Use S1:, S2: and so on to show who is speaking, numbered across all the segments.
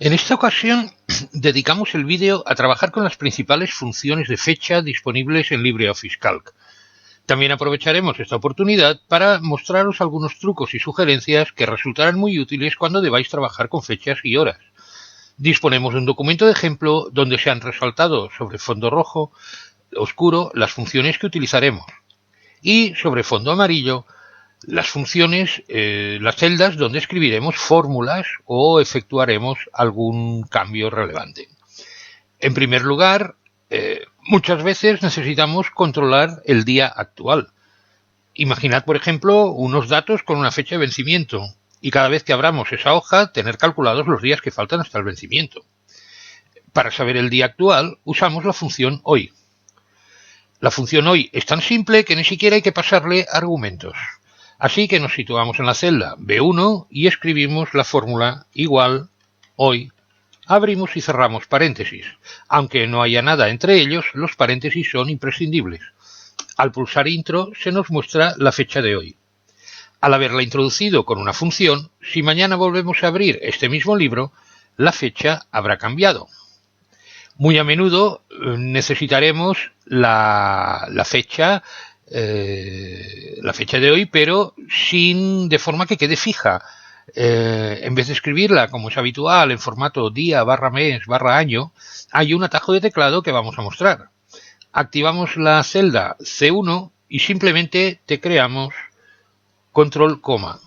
S1: En esta ocasión dedicamos el vídeo a trabajar con las principales funciones de fecha disponibles en LibreOffice Calc. También aprovecharemos esta oportunidad para mostraros algunos trucos y sugerencias que resultarán muy útiles cuando debáis trabajar con fechas y horas. Disponemos de un documento de ejemplo donde se han resaltado sobre fondo rojo oscuro las funciones que utilizaremos y sobre fondo amarillo las funciones, las celdas donde escribiremos fórmulas o efectuaremos algún cambio relevante. En primer lugar, muchas veces necesitamos controlar el día actual. Imaginad, por ejemplo, unos datos con una fecha de vencimiento y cada vez que abramos esa hoja tener calculados los días que faltan hasta el vencimiento. Para saber el día actual usamos la función hoy. La función hoy es tan simple que ni siquiera hay que pasarle argumentos. Así que nos situamos en la celda B1 y escribimos la fórmula igual hoy. Abrimos y cerramos paréntesis. Aunque no haya nada entre ellos, los paréntesis son imprescindibles. Al pulsar intro se nos muestra la fecha de hoy. Al haberla introducido con una función, si mañana volvemos a abrir este mismo libro, la fecha habrá cambiado. Muy a menudo necesitaremos la fecha de hoy, pero de forma que quede fija. En vez de escribirla como es habitual en formato día barra mes barra año, hay un atajo de teclado que vamos a mostrar. Activamos la celda C1 y simplemente tecleamos control coma.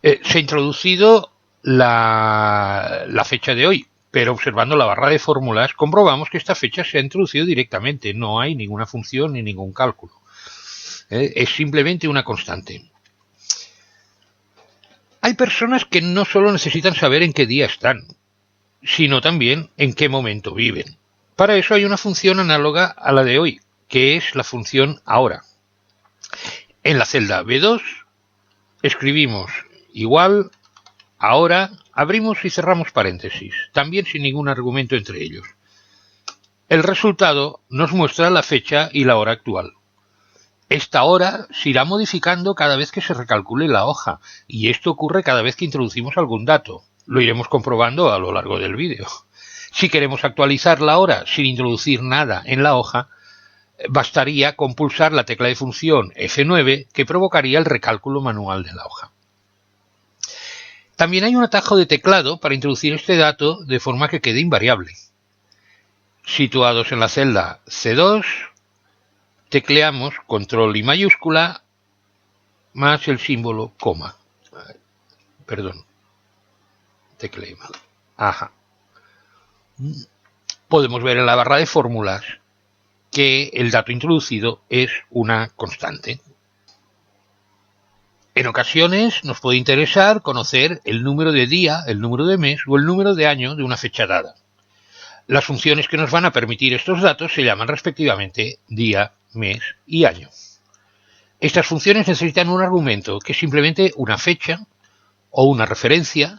S1: Se ha introducido la fecha de hoy, pero observando la barra de fórmulas comprobamos que esta fecha se ha introducido directamente, no hay ninguna función ni ningún cálculo. Es simplemente una constante. Hay personas que no solo necesitan saber en qué día están, sino también en qué momento viven. Para eso hay una función análoga a la de hoy, que es la función ahora. En la celda B2 escribimos igual ahora, abrimos y cerramos paréntesis, también sin ningún argumento entre ellos. El resultado nos muestra la fecha y la hora actual. Esta hora se irá modificando cada vez que se recalcule la hoja, y esto ocurre cada vez que introducimos algún dato. Lo iremos comprobando a lo largo del vídeo. Si queremos actualizar la hora sin introducir nada en la hoja, bastaría con pulsar la tecla de función F9 que provocaría el recálculo manual de la hoja. También hay un atajo de teclado para introducir este dato de forma que quede invariable. Situados en la celda C2, tecleamos control y mayúscula más el símbolo coma. Perdón, tecleé mal. Ajá. Podemos ver en la barra de fórmulas que el dato introducido es una constante. En ocasiones nos puede interesar conocer el número de día, el número de mes o el número de año de una fecha dada. Las funciones que nos van a permitir estos datos se llaman respectivamente día, mes y año. Estas funciones necesitan un argumento que es simplemente una fecha o una referencia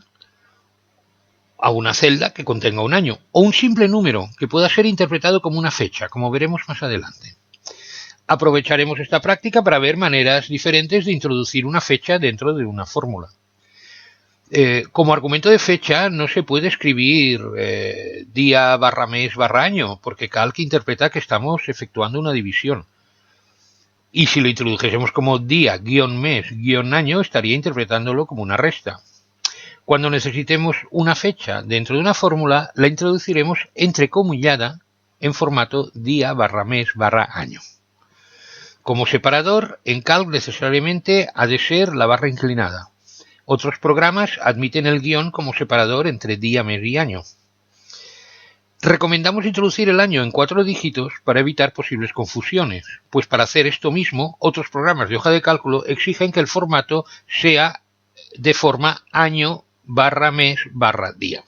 S1: a una celda que contenga un año o un simple número que pueda ser interpretado como una fecha, como veremos más adelante. Aprovecharemos esta práctica para ver maneras diferentes de introducir una fecha dentro de una fórmula. Como argumento de fecha no se puede escribir día barra mes barra año, porque Calc interpreta que estamos efectuando una división. Y si lo introdujésemos como día guión mes guión año, estaría interpretándolo como una resta. Cuando necesitemos una fecha dentro de una fórmula, la introduciremos entrecomillada en formato día barra mes barra año. Como separador, en Calc necesariamente ha de ser la barra inclinada. Otros programas admiten el guión como separador entre día, mes y año. Recomendamos introducir el año en 4 dígitos para evitar posibles confusiones, pues para hacer esto mismo, otros programas de hoja de cálculo exigen que el formato sea de forma año barra mes barra día.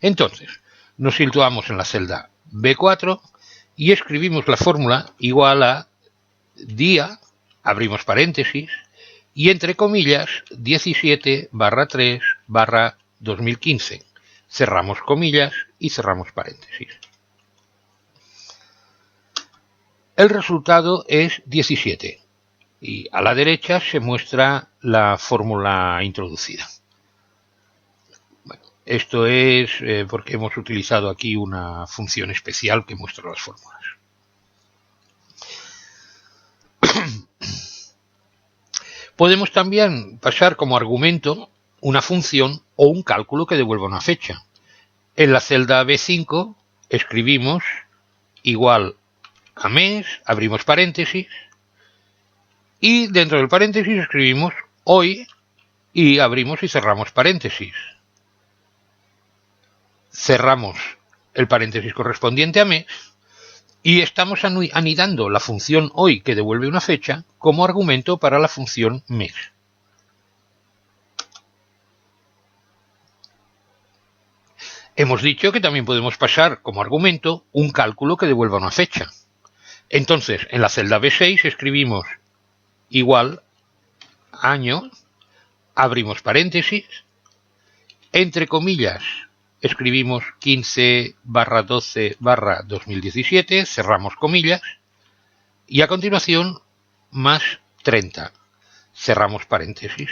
S1: Entonces, nos situamos en la celda B4 y escribimos la fórmula igual a día, abrimos paréntesis, y entre comillas 17 barra 3 barra 2015. Cerramos comillas y cerramos paréntesis. El resultado es 17 y a la derecha se muestra la fórmula introducida. Esto es porque hemos utilizado aquí una función especial que muestra las fórmulas. Podemos también pasar como argumento una función o un cálculo que devuelva una fecha. En la celda B5 escribimos igual a mes, abrimos paréntesis, y dentro del paréntesis escribimos hoy y abrimos y cerramos paréntesis. Cerramos el paréntesis correspondiente a mes y estamos anidando la función hoy que devuelve una fecha como argumento para la función mes. Hemos dicho que también podemos pasar como argumento un cálculo que devuelva una fecha. Entonces, en la celda B6 escribimos igual año, abrimos paréntesis, entre comillas escribimos 15/12/2017, cerramos comillas, y a continuación más 30, cerramos paréntesis.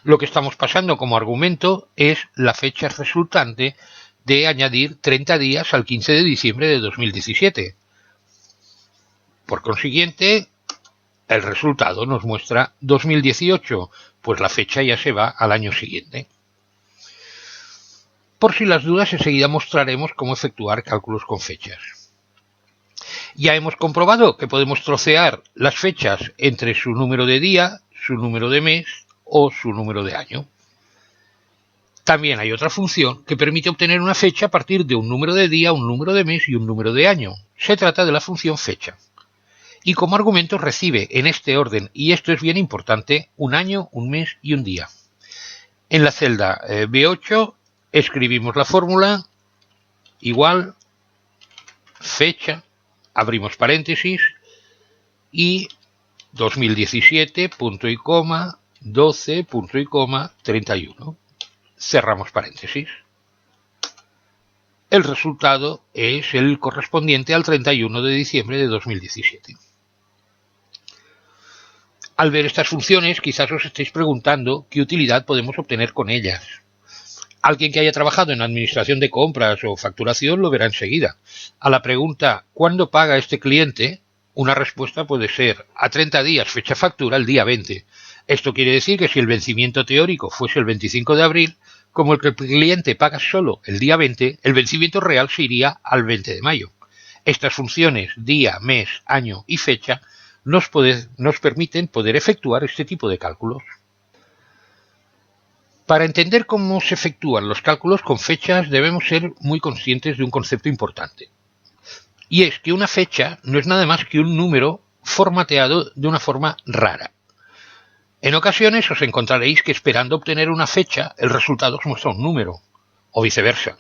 S1: Lo que estamos pasando como argumento es la fecha resultante de añadir 30 días al 15 de diciembre de 2017. Por consiguiente, el resultado nos muestra 2018, pues la fecha ya se va al año siguiente. Por si las dudas, enseguida mostraremos cómo efectuar cálculos con fechas. Ya hemos comprobado que podemos trocear las fechas entre su número de día, su número de mes o su número de año. También hay otra función que permite obtener una fecha a partir de un número de día, un número de mes y un número de año. Se trata de la función fecha. Y como argumento recibe en este orden, y esto es bien importante, un año, un mes y un día. En la celda B8 escribimos la fórmula igual fecha, abrimos paréntesis y 2017, punto y coma, 12, punto y coma, 31. Cerramos paréntesis. El resultado es el correspondiente al 31 de diciembre de 2017. Al ver estas funciones, quizás os estéis preguntando qué utilidad podemos obtener con ellas. Alguien que haya trabajado en administración de compras o facturación lo verá enseguida. A la pregunta ¿cuándo paga este cliente?, una respuesta puede ser a 30 días fecha factura el día 20. Esto quiere decir que si el vencimiento teórico fuese el 25 de abril, como el cliente paga solo el día 20, el vencimiento real se iría al 20 de mayo. Estas funciones día, mes, año y fecha nos permiten poder efectuar este tipo de cálculos. Para entender cómo se efectúan los cálculos con fechas debemos ser muy conscientes de un concepto importante. Y es que una fecha no es nada más que un número formateado de una forma rara. En ocasiones os encontraréis que esperando obtener una fecha el resultado os muestra un número, o viceversa.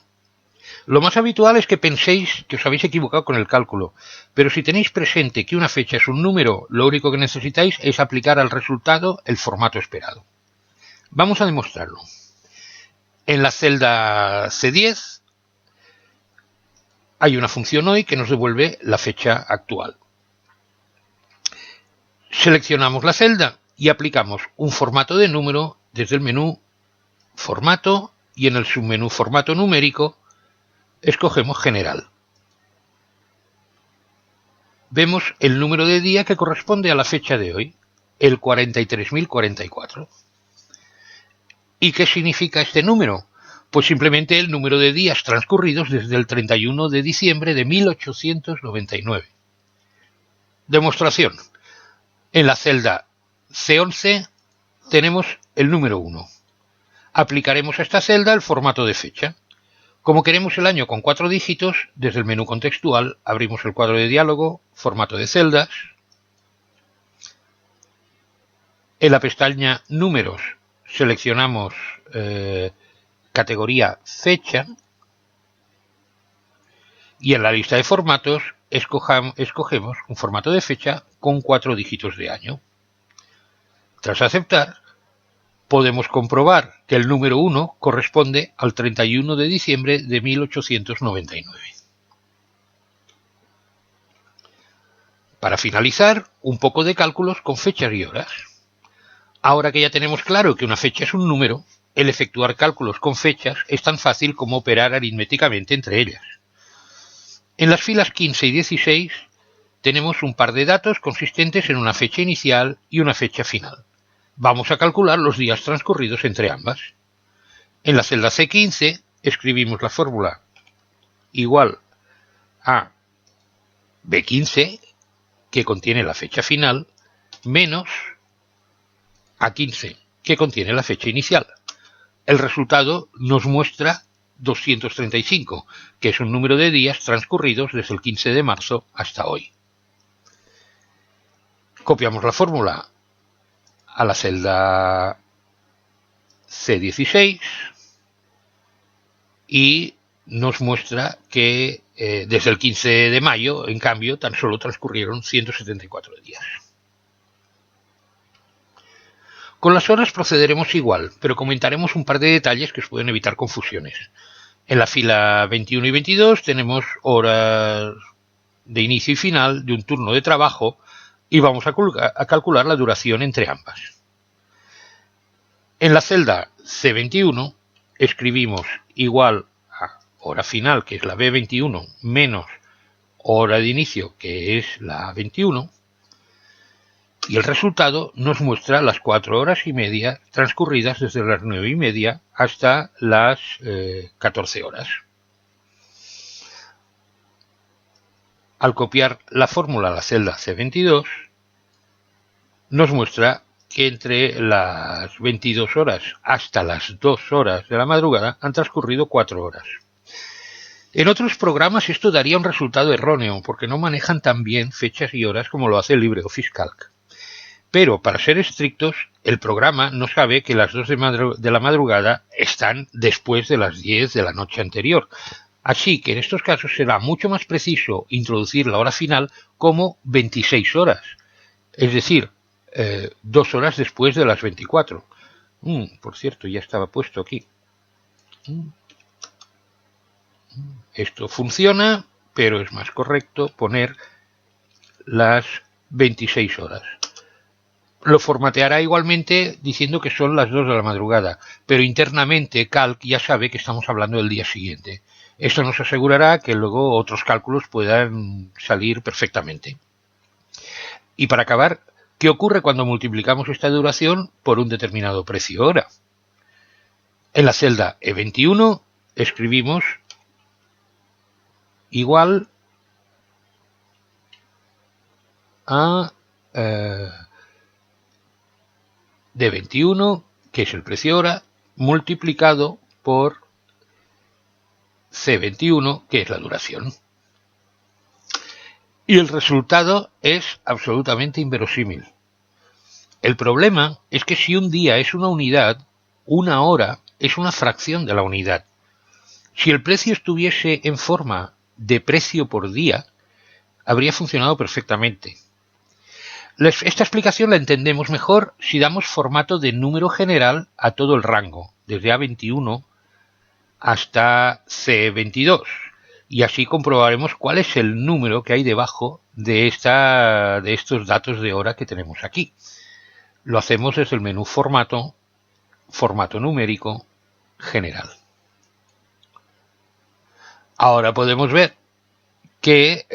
S1: Lo más habitual es que penséis que os habéis equivocado con el cálculo, pero si tenéis presente que una fecha es un número, lo único que necesitáis es aplicar al resultado el formato esperado. Vamos a demostrarlo. En la celda C10 hay una función hoy que nos devuelve la fecha actual. Seleccionamos la celda y aplicamos un formato de número desde el menú Formato y en el submenú Formato numérico escogemos General. Vemos el número de día que corresponde a la fecha de hoy, el 43.044. ¿Y qué significa este número? Pues simplemente el número de días transcurridos desde el 31 de diciembre de 1899. Demostración. En la celda C11 tenemos el número 1. Aplicaremos a esta celda el formato de fecha. Como queremos el año con 4 dígitos, desde el menú contextual abrimos el cuadro de diálogo, formato de celdas. En la pestaña Números seleccionamos categoría fecha y en la lista de formatos escogemos un formato de fecha con 4 dígitos de año. Tras aceptar, podemos comprobar que el número 1 corresponde al 31 de diciembre de 1899. Para finalizar, un poco de cálculos con fechas y horas. Ahora que ya tenemos claro que una fecha es un número, el efectuar cálculos con fechas es tan fácil como operar aritméticamente entre ellas. En las filas 15 y 16 tenemos un par de datos consistentes en una fecha inicial y una fecha final. Vamos a calcular los días transcurridos entre ambas. En la celda C15 escribimos la fórmula igual a B15, que contiene la fecha final, menos A15, que contiene la fecha inicial. El resultado nos muestra 235, que es un número de días transcurridos desde el 15 de marzo hasta hoy. Copiamos la fórmula a la celda C16 y nos muestra que desde el 15 de mayo, en cambio, tan solo transcurrieron 174 días. Con las horas procederemos igual, pero comentaremos un par de detalles que os pueden evitar confusiones. En la fila 21 y 22 tenemos horas de inicio y final de un turno de trabajo y vamos a calcular la duración entre ambas. En la celda C21 escribimos igual a hora final, que es la B21, menos hora de inicio, que es la 21, y el resultado nos muestra las 4 horas y media transcurridas desde las 9 y media hasta las 14 horas. Al copiar la fórmula a la celda C22, nos muestra que entre las 22 horas hasta las 2 horas de la madrugada han transcurrido 4 horas. En otros programas esto daría un resultado erróneo, porque no manejan tan bien fechas y horas como lo hace el LibreOffice Calc. Pero, para ser estrictos, el programa no sabe que las 2 de la madrugada están después de las 10 de la noche anterior. Así que en estos casos será mucho más preciso introducir la hora final como 26 horas. Es decir, 2 horas después de las 24. Por cierto, ya estaba puesto aquí. Esto funciona, pero es más correcto poner las 26 horas. Lo formateará igualmente diciendo que son las 2 de la madrugada, pero internamente Calc ya sabe que estamos hablando del día siguiente. Esto nos asegurará que luego otros cálculos puedan salir perfectamente. Y para acabar, ¿qué ocurre cuando multiplicamos esta duración por un determinado precio hora? En la celda E21 escribimos igual a D21, que es el precio hora, multiplicado por C21, que es la duración. Y el resultado es absolutamente inverosímil. El problema es que si un día es una unidad, una hora es una fracción de la unidad. Si el precio estuviese en forma de precio por día, habría funcionado perfectamente. Esta explicación la entendemos mejor si damos formato de número general a todo el rango, desde A21 hasta C22, y así comprobaremos cuál es el número que hay debajo de estos datos de hora que tenemos aquí. Lo hacemos desde el menú formato numérico, general. Ahora podemos ver que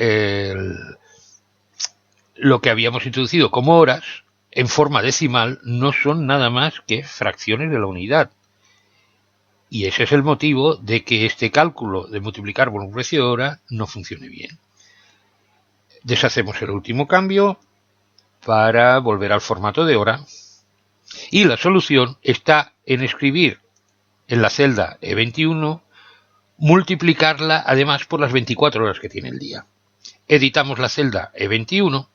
S1: lo que habíamos introducido como horas en forma decimal no son nada más que fracciones de la unidad. Y ese es el motivo de que este cálculo de multiplicar por un precio de hora no funcione bien. Deshacemos el último cambio para volver al formato de hora. Y la solución está en escribir en la celda E21, multiplicarla además por las 24 horas que tiene el día. Editamos la celda E21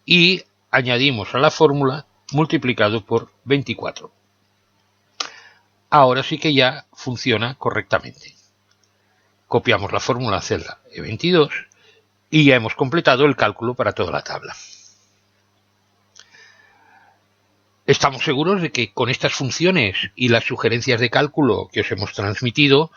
S1: y añadimos a la fórmula multiplicado por 24. Ahora sí que ya funciona correctamente. Copiamos la fórmula a celda E22 y ya hemos completado el cálculo para toda la tabla. Estamos seguros de que con estas funciones y las sugerencias de cálculo que os hemos transmitido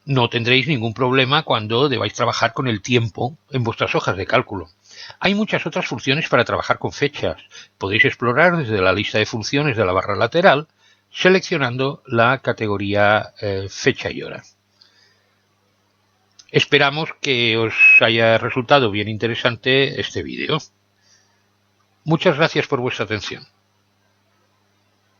S1: no tendréis ningún problema cuando debáis trabajar con el tiempo en vuestras hojas de cálculo. Hay muchas otras funciones para trabajar con fechas. Podéis explorar desde la lista de funciones de la barra lateral seleccionando la categoría fecha y hora. Esperamos que os haya resultado bien interesante este vídeo. Muchas gracias por vuestra atención.